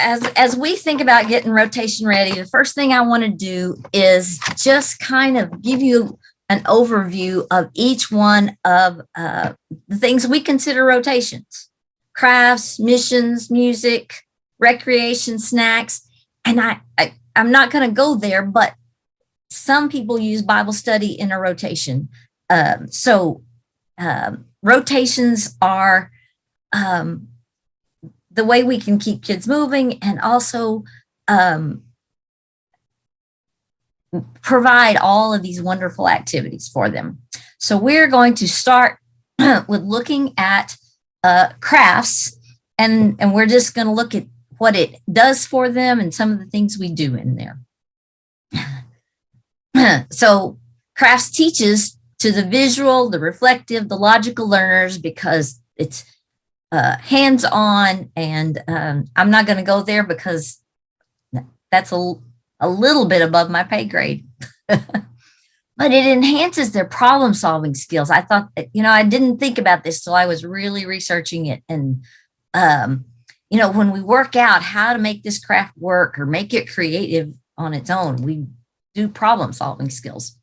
as we think about getting rotation ready, the first thing I want to do is just kind of give you an overview of each one of the things we consider rotations: crafts, missions, music, recreation, snacks. And I'm not going to go there, but some people use Bible study in a rotation. Rotations are the way we can keep kids moving and also provide all of these wonderful activities for them. So we're going to start with looking at crafts, and we're just going to look at what it does for them and some of the things we do in there. So crafts teaches to the visual, the reflective, the logical learners because it's hands-on, and I'm not going to go there because that's a little bit above my pay grade. But it enhances their problem-solving skills. I thought, I didn't think about this till I was really researching it. And, when we work out how to make this craft work or make it creative on its own, we do problem-solving skills.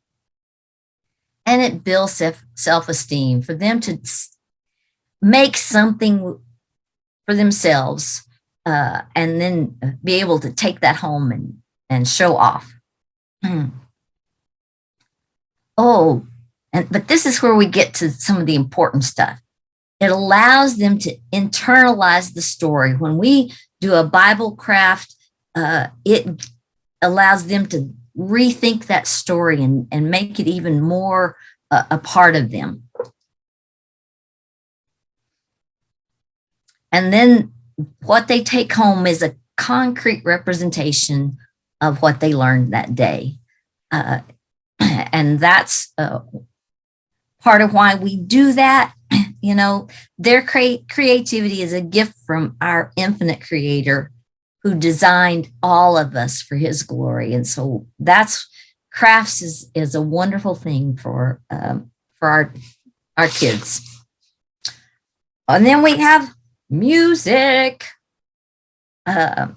And it builds self-esteem for them to make something for themselves and then be able to take that home and show off. But this is where we get to some of the important stuff. It allows them to internalize the story. When we do a Bible craft, it allows them to rethink that story and make it even more a part of them. And then what they take home is a concrete representation of what they learned that day. And that's part of why we do that. Their creativity is a gift from our infinite creator who designed all of us for his glory. And so crafts is a wonderful thing for our kids. And then we have music. I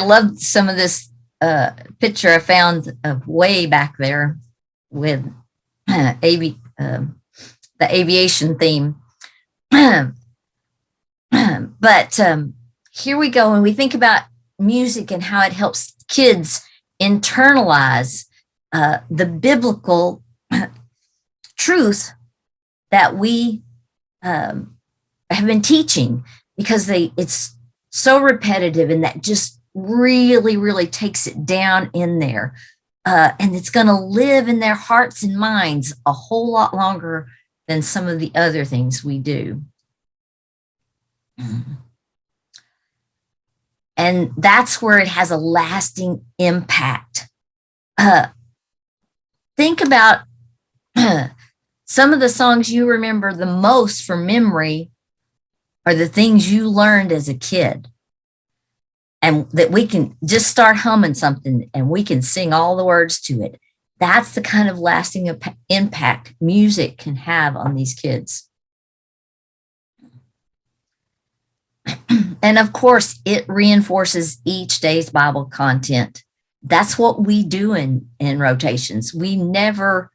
loved some of this picture I found of way back there with the aviation theme. But here we go. When we think about music and how it helps kids internalize the biblical truth that we have been teaching, because it's so repetitive, and that just really, really takes it down in there. And it's going to live in their hearts and minds a whole lot longer than some of the other things we do. And that's where it has a lasting impact. Think about some of the songs you remember the most from memory are the things you learned as a kid. And that we can just start humming something and we can sing all the words to it. That's the kind of lasting impact music can have on these kids. And of course, it reinforces each day's Bible content. That's what we do in rotations. We never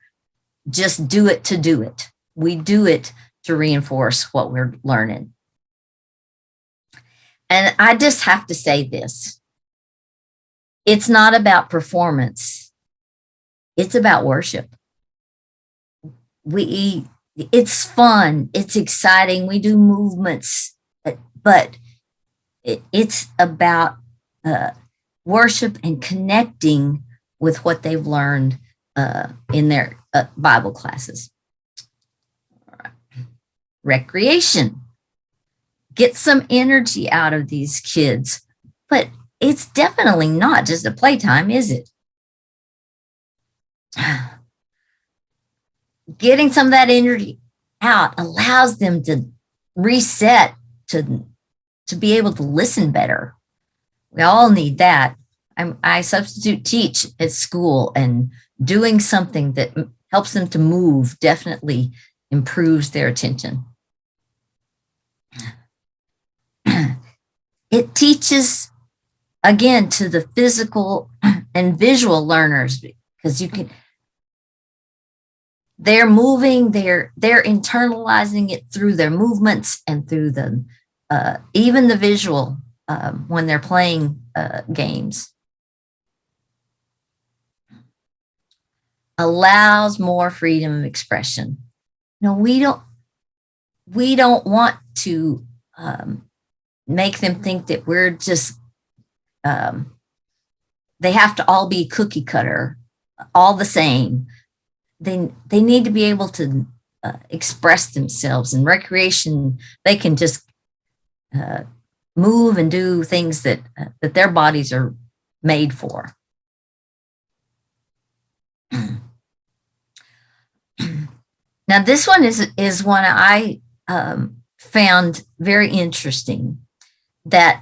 just do it to do it. We do it to reinforce what we're learning. And I just have to say this. It's not about performance. It's about worship. It's fun. It's exciting. We do movements, but it's about worship and connecting with what they've learned in their Bible classes. All right. Recreation. Get some energy out of these kids, but it's definitely not just a playtime, is it? Getting some of that energy out allows them to reset, to be able to listen better. We all need that. I substitute teach at school, and doing something that helps them to move definitely improves their attention. It teaches, again, to the physical and visual learners, because they're moving, they're internalizing it through their movements and through the even the visual when they're playing games. Allows more freedom of expression. No, we don't want to make them think that we're just they have to all be cookie cutter, all the same. They need to be able to express themselves. In recreation, they can just move and do things that their bodies are made for. Now, this one is one I found very interesting, that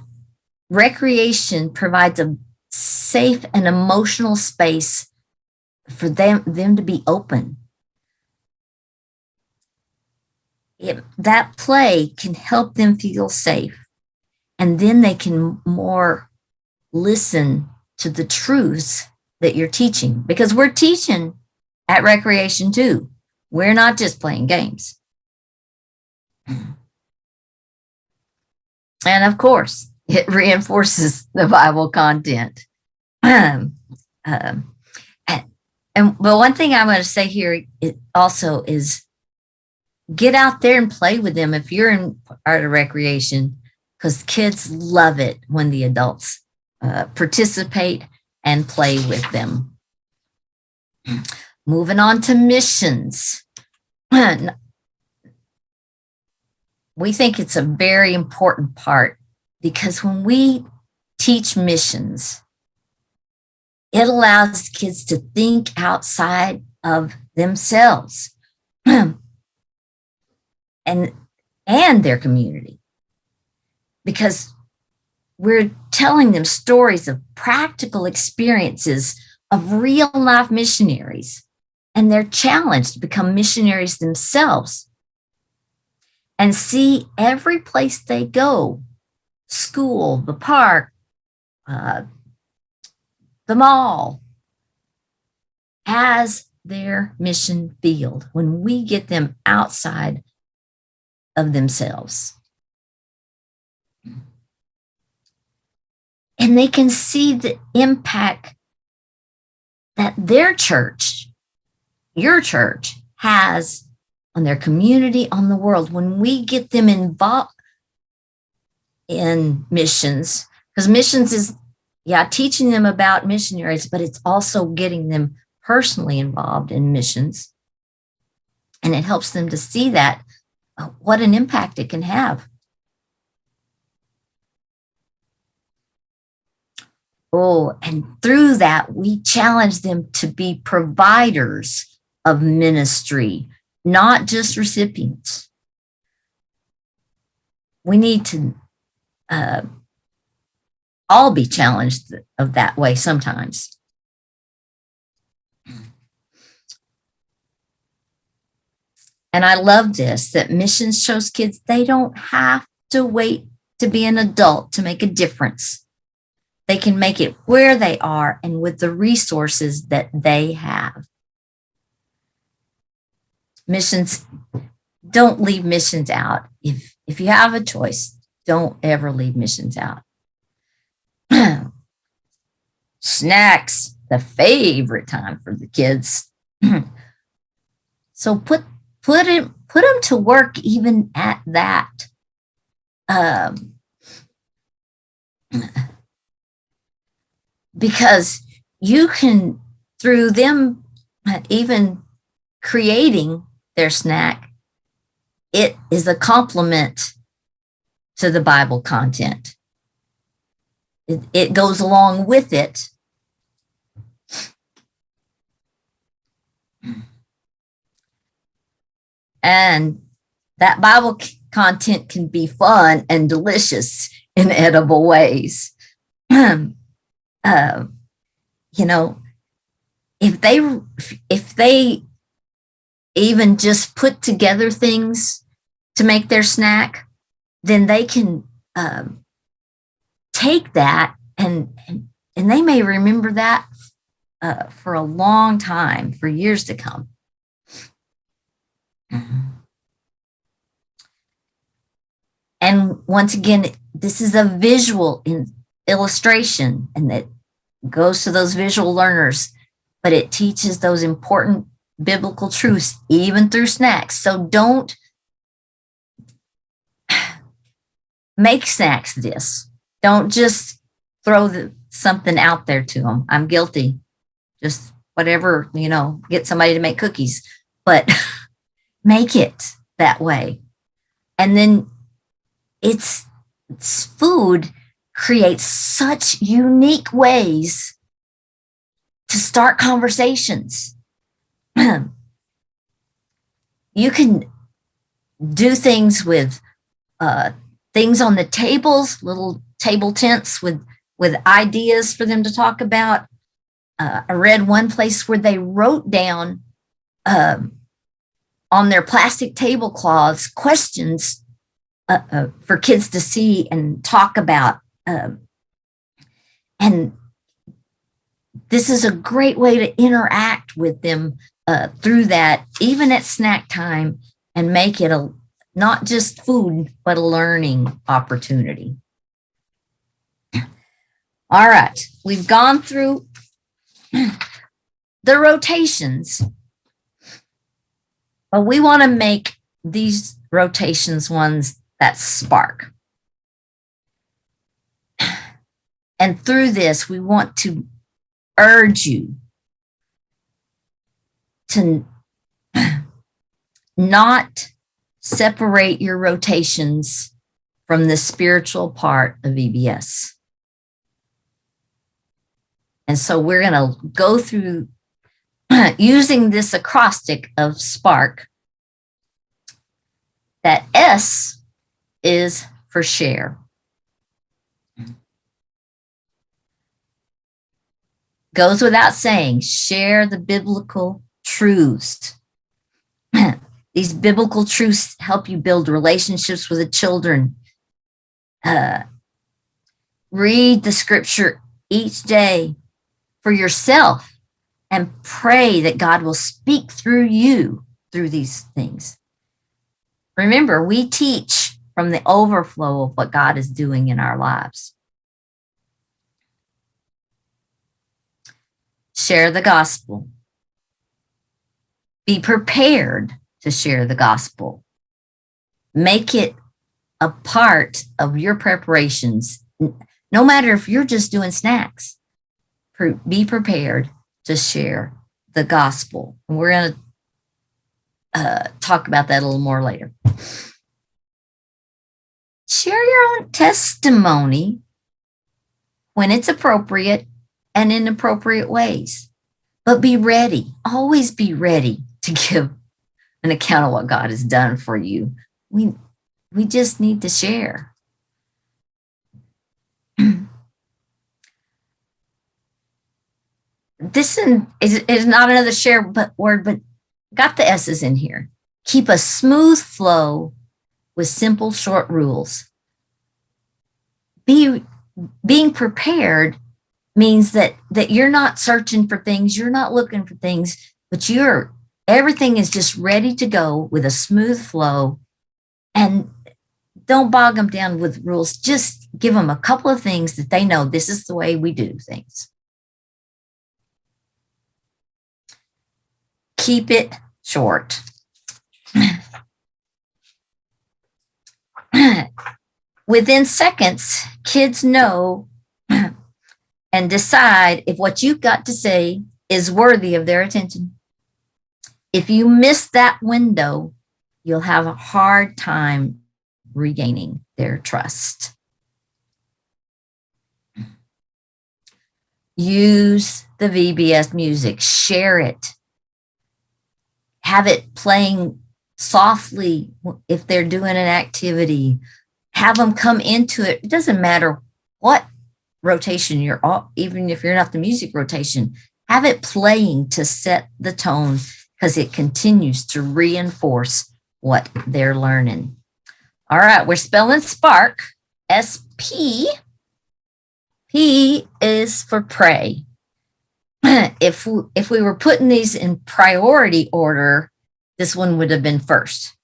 recreation provides a safe and emotional space for them to be open. That play can help them feel safe, and then they can more listen to the truths that you're teaching, because we're teaching at recreation too. We're not just playing games. And of course, it reinforces the Bible content. But one thing I'm going to say here also is get out there and play with them if you're in art of recreation, because kids love it when the adults participate and play with them. Moving on to missions. We think it's a very important part, because when we teach missions, it allows kids to think outside of themselves and their community, because we're telling them stories of practical experiences of real life missionaries, and they're challenged to become missionaries themselves and see every place they go, school, the park, the mall, as their mission field when we get them outside of themselves. And they can see the impact that their church, your church, has on their community, on the world, when we get them involved in missions. Because missions is, teaching them about missionaries, but it's also getting them personally involved in missions. And it helps them to see that, what an impact it can have. Oh, and through that, we challenge them to be providers of ministry, not just recipients. We need to all be challenged of that way sometimes. And I love this, that missions shows kids they don't have to wait to be an adult to make a difference. They can make it where they are and with the resources that they have. Missions, don't leave missions out. If you have a choice, don't ever leave missions out. Snacks, the favorite time for the kids. So put them to work even at that. Because you can, through them even creating their snack, it is a complement to the Bible content. It goes along with it. And that Bible content can be fun and delicious in edible ways. If they even just put together things to make their snack, then they can take that and they may remember that for a long time, for years to come. And once again, this is a visual illustration, and that goes to those visual learners, but it teaches those important biblical truths even through snacks. So don't make snacks this. Don't just throw something out there to them. I'm guilty. Just whatever, get somebody to make cookies, but make it that way. And then it's food creates such unique ways to start conversations. You can do things with things on the tables, little table tents with ideas for them to talk about. I read one place where they wrote down on their plastic tablecloths questions for kids to see and talk about. And this is a great way to interact with them through that, even at snack time, and make it not just food, but a learning opportunity. All right, we've gone through the rotations, but we want to make these rotations ones that spark. And through this, we want to urge you to not separate your rotations from the spiritual part of VBS. And so we're going to go through using this acrostic of spark. That S is for share. Goes without saying, share the biblical truths. These biblical truths help you build relationships with the children. Read the scripture each day for yourself and pray that God will speak through you through these things. Remember, we teach from the overflow of what God is doing in our lives. Share the gospel. Be prepared to share the gospel. Make it a part of your preparations, no matter if you're just doing snacks. Be prepared to share the gospel. And we're going to talk about that a little more later. Share your own testimony when it's appropriate and in appropriate ways. But be ready. Always be ready to give an account of what God has done for you. We just need to share. This is not another share word, but got the S's in here. Keep a smooth flow with simple, short rules. Being prepared means that you're not searching for things, you're not looking for things, but everything is just ready to go with a smooth flow. And don't bog them down with rules. Just give them a couple of things that they know this is the way we do things. Keep it short. Within seconds, kids know and decide if what you've got to say is worthy of their attention. If you miss that window, you'll have a hard time regaining their trust. Use the VBS music, share it. Have it playing softly if they're doing an activity. Have them come into it. It doesn't matter what rotation you're on, even if you're not the music rotation. Have it playing to set the tone because it continues to reinforce what they're learning. All right, we're spelling spark, S-P, P is for pray. If we were putting these in priority order, this one would have been first.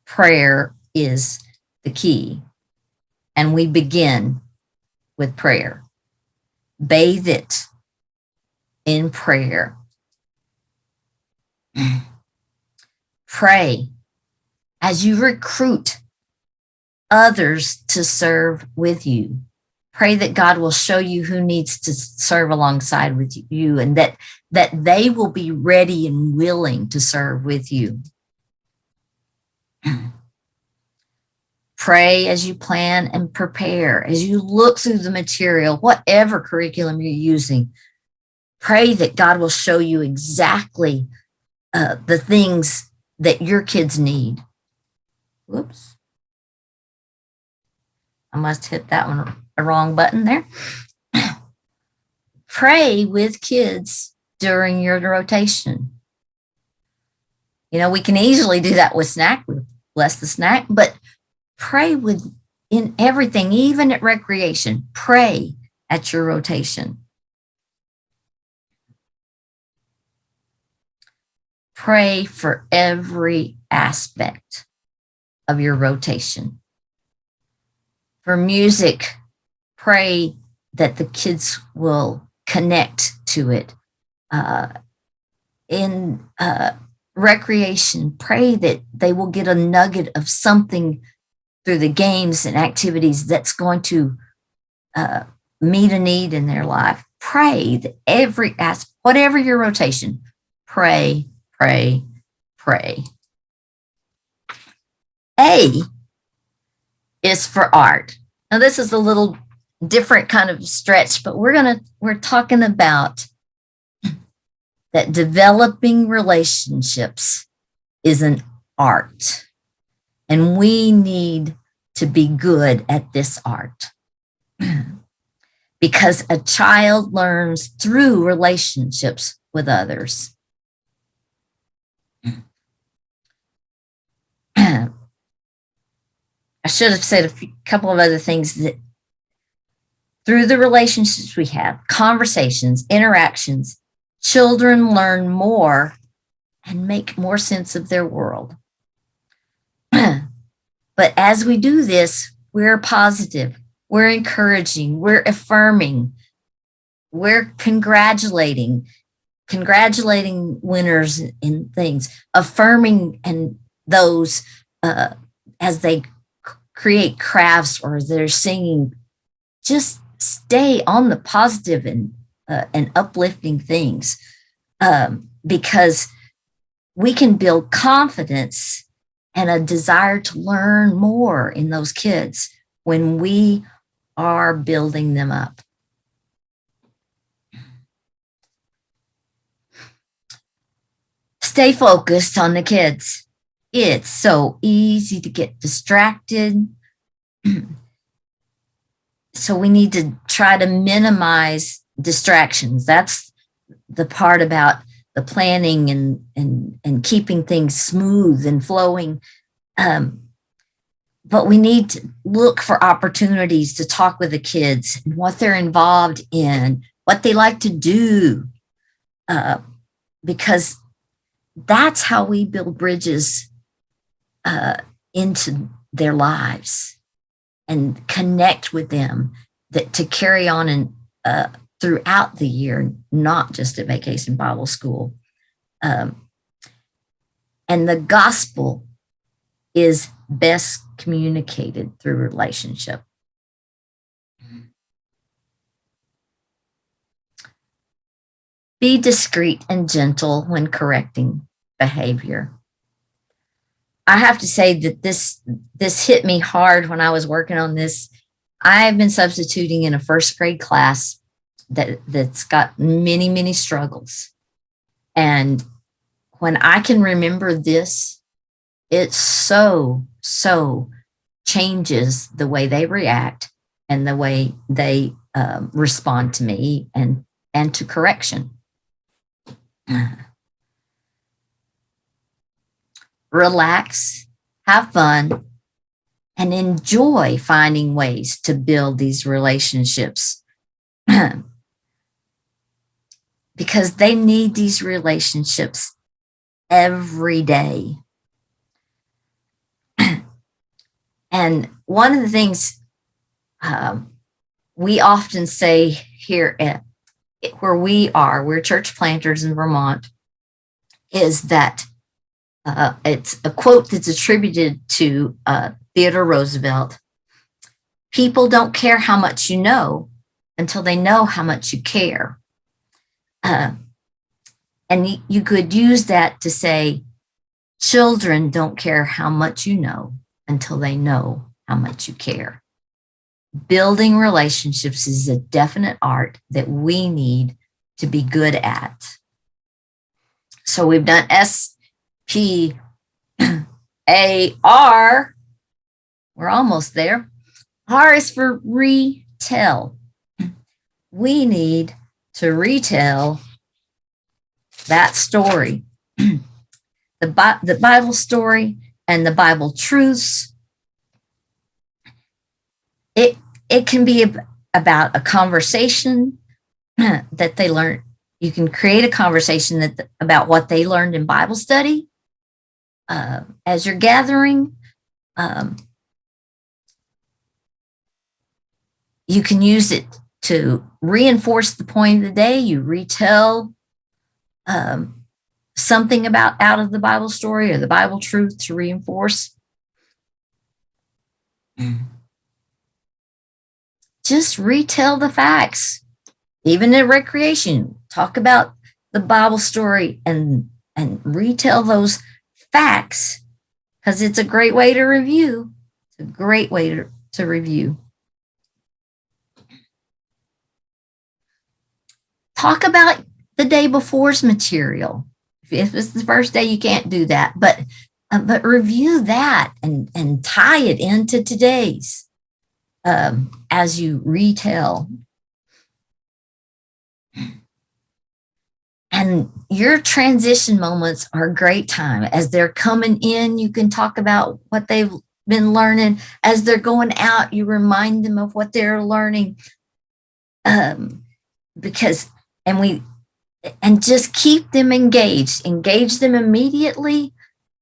Prayer is the key. And we begin with prayer. Bathe it in prayer. Pray as you recruit others to serve with you. Pray that God will show you who needs to serve alongside with you, and that they will be ready and willing to serve with you. Pray as you plan and prepare, as you look through the material, whatever curriculum you're using. Pray that God will show you exactly the things that your kids need. Whoops. I must hit that one a wrong button there. Pray with kids during your rotation. You know, we can easily do that with snack, bless the snack, but pray with in everything, even at recreation. Pray at your rotation. Pray for every aspect of your rotation. For music, pray that the kids will connect to it. In recreation, pray that they will get a nugget of something through the games and activities that's going to meet a need in their life. Pray that every aspect, whatever your rotation, pray, pray, pray. A is for art. Now, this is a little different kind of stretch, but we're talking about that developing relationships is an art, and we need to be good at this art because a child learns through relationships with others. I should have said a couple of other things. That through the relationships we have, conversations, interactions, children learn more and make more sense of their world. But as we do this, we're positive, we're encouraging, we're affirming, we're congratulating winners in things, affirming and those as they create crafts or they're singing. Just stay on the positive and uplifting things, because we can build confidence and a desire to learn more in those kids when we are building them up. Stay focused on the kids. It's so easy to get distracted. So we need to try to minimize distractions. That's the part about the planning and keeping things smooth and flowing. But we need to look for opportunities to talk with the kids and what they're involved in, what they like to do, because that's how we build bridges into their lives and connect with them, that to carry on and throughout the year, not just at Vacation Bible School. And the gospel is best communicated through relationship. Be discreet and gentle when correcting behavior. I have to say that this hit me hard when I was working on this. I've been substituting in a first grade class that's got many, many struggles. And when I can remember this, it so changes the way they react and the way they respond to me and to correction. Relax, have fun, and enjoy finding ways to build these relationships because they need these relationships every day. And one of the things we often say here at where we're church planters in Vermont, is that it's a quote that's attributed to Theodore Roosevelt. People don't care how much you know until they know how much you care. And you could use that to say, children don't care how much you know until they know how much you care. Building relationships is a definite art that we need to be good at. So we've done SPAR. We're almost there. R is for retell. We need to retell that story. The Bible story and the Bible truths. It can be about a conversation that they learn. You can create a conversation about what they learned in Bible study as you're gathering. You can use it to reinforce the point of the day. You retell something out of the Bible story or the Bible truth to reinforce. Just retell the facts. Even in recreation, talk about the Bible story and retell those facts, because it's a great way to review. It's a great way to review. Talk about the day before's material. If it's the first day, you can't do that, but review that and tie it into today's as you retell. And your transition moments are a great time. As they're coming in, you can talk about what they've been learning. As they're going out, you remind them of what they're learning. Because just keep them engaged. Engage them immediately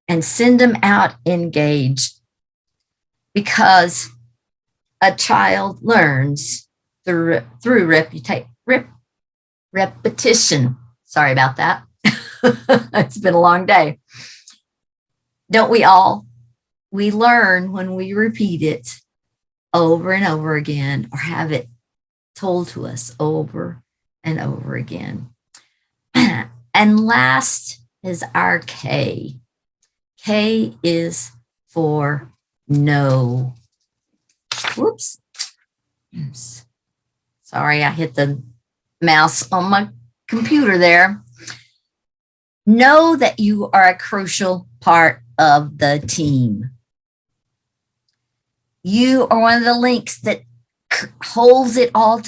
and send them out engaged. Because a child learns through repetition. Sorry about that. It's been a long day. Don't we all? We learn when we repeat it over and over again, or have it told to us over and over again. And last is our K. K is for know. Whoops. Sorry, I hit the mouse on my computer there. Know that you are a crucial part of the team. You are one of the links that holds it all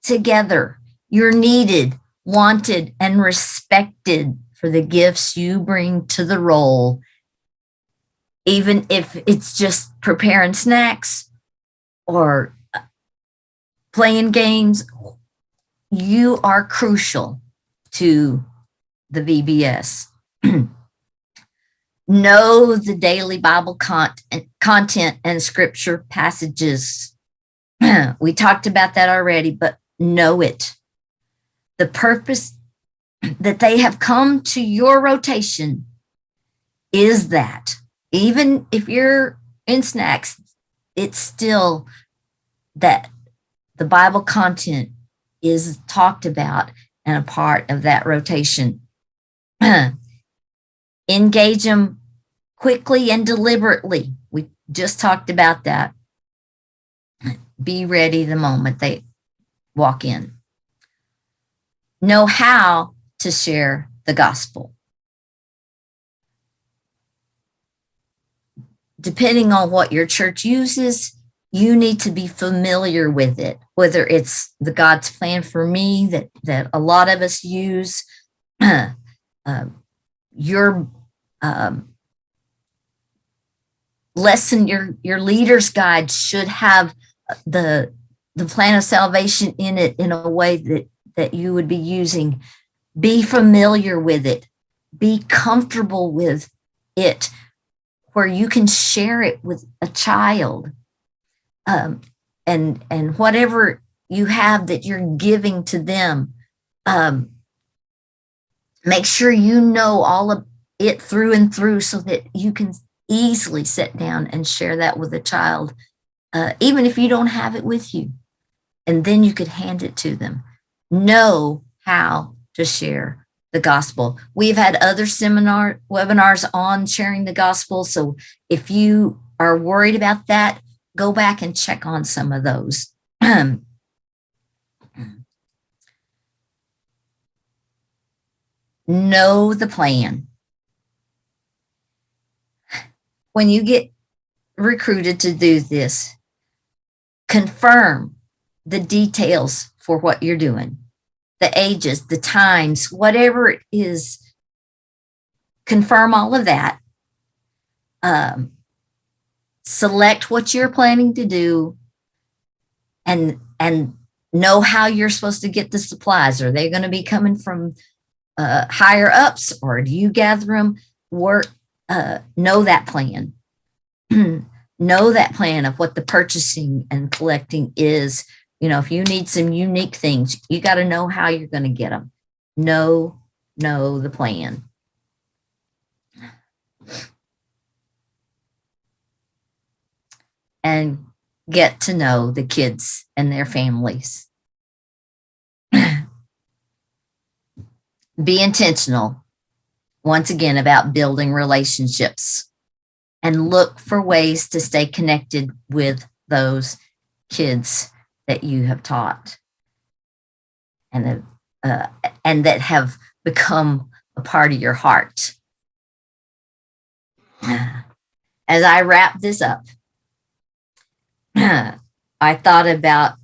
together. You're needed, wanted, and respected for the gifts you bring to the role. Even if it's just preparing snacks or playing games, you are crucial to the VBS. Know the daily Bible content and scripture passages. We talked about that already, but know it. The purpose that they have come to your rotation is that even if you're in snacks, it's still that the Bible content is talked about and a part of that rotation. Engage them quickly and deliberately. We just talked about that. Be ready the moment they walk in. Know how to share the gospel. Depending on what your church uses, you need to be familiar with it, whether it's the God's plan for me that a lot of us use. Your lesson, your leader's guide should have the the plan of salvation in it in a way that you would be using. Be familiar with it. Be comfortable with it, where you can share it with a child. And whatever you have that you're giving to them, make sure you know all of it through and through, so that you can easily sit down and share that with a child, even if you don't have it with you. And then you could hand it to them. Know how to share the gospel. We've had other webinars on sharing the gospel. So if you are worried about that, go back and check on some of those. Know the plan. When you get recruited to do this, confirm the details for what you're doing, the ages, the times, whatever it is. Confirm all of that. Select what you're planning to do, and know how you're supposed to get the supplies. Are they going to be coming from higher ups, or do you gather them? Know that plan. Know that plan of what the purchasing and collecting is. If you need some unique things, you got to know how you're going to get them. Know the plan. And get to know the kids and their families. Be intentional, once again, about building relationships, and look for ways to stay connected with those kids that you have taught and that have become a part of your heart. As I wrap this up, I thought about,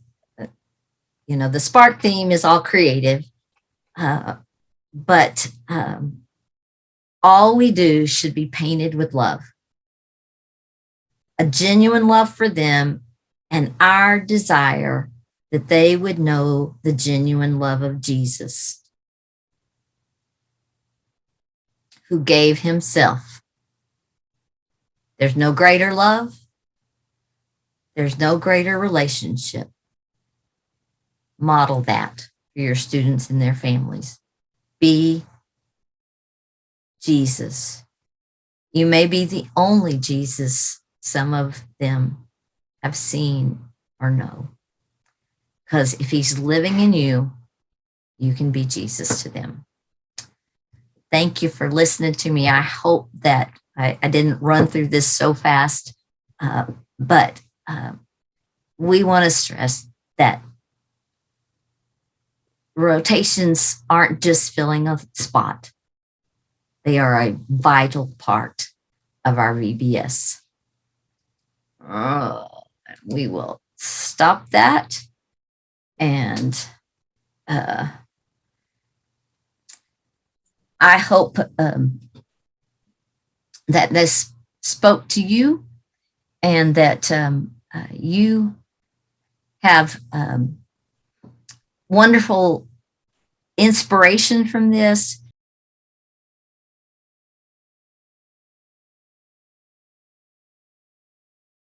the Spark theme is all creative, but all we do should be painted with love, a genuine love for them, and our desire that they would know the genuine love of Jesus, who gave himself. There's no greater love. There's no greater relationship. Model that for your students and their families. Be Jesus. You may be the only Jesus some of them have seen or know. Because if he's living in you, you can be Jesus to them. Thank you for listening to me. I hope that I didn't run through this so fast, but we want to stress that rotations aren't just filling a spot. They are a vital part of our VBS. We will stop that. And I hope that this spoke to you, and that you have wonderful inspiration from this.